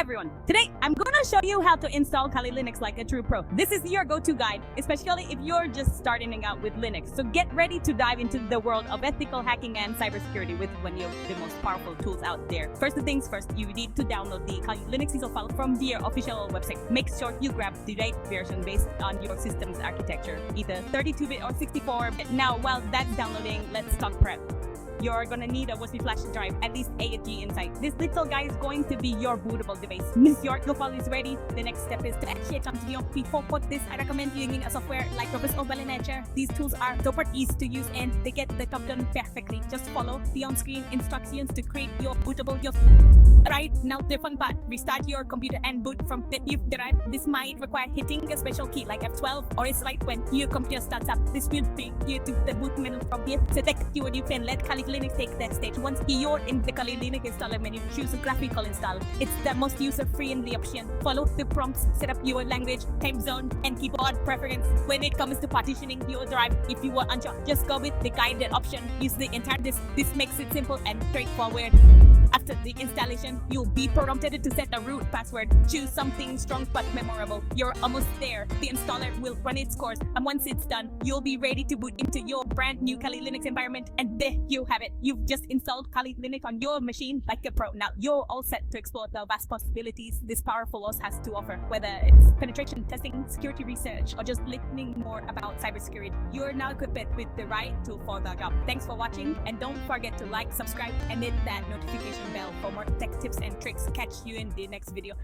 everyone! Today, I'm gonna show you how to install Kali Linux like a true pro. This is your go-to guide, especially if you're just starting out with Linux. So get ready to dive into the world of ethical hacking and cybersecurity with one of the most powerful tools out there. First things first, you need to download the Kali Linux install file from their official website. Make sure you grab the right version based on your system's architecture, either 32-bit or 64-bit. Now, while that's downloading, let's talk prep. You're gonna need a USB flash drive, at least 8GB inside. This little guy is going to be your bootable device. Once your file is ready, the next step is to actually come to the before put this. I recommend using a software like Robust or Balinature. These tools are super easy to use and they get the job done perfectly. Just follow the on-screen instructions to create your bootable. Right now, the fun part: restart your computer and boot from the you've derived. This might require hitting a special key like F12, or it's right when your computer starts up. This will bring you to the boot menu from here. Select your new pen. Let Kali Linux take that stage. Once you're in the Kali Linux installer menu, choose a graphical install. It's the most user-friendly option. Follow the prompts, set up your language, time zone, and keyboard preference. When it comes to partitioning your drive, if you are unsure, just go with the guided option. Use the entire disk. This makes it simple and straightforward. After the installation, you'll be prompted to set a root password. Choose something strong but memorable. You're almost there. The installer will run its course, and once it's done, you'll be ready to boot into your brand new Kali Linux environment. And there you have it. You've just installed Kali Linux on your machine like a pro. Now you're all set to explore the vast possibilities this powerful OS has to offer. Whether it's penetration testing, security research, or just learning more about cybersecurity, you're now equipped with the right tool for the job. Thanks for watching, and don't forget to like, subscribe, and hit that notification bell for more tech tips and tricks. Catch you in the next video.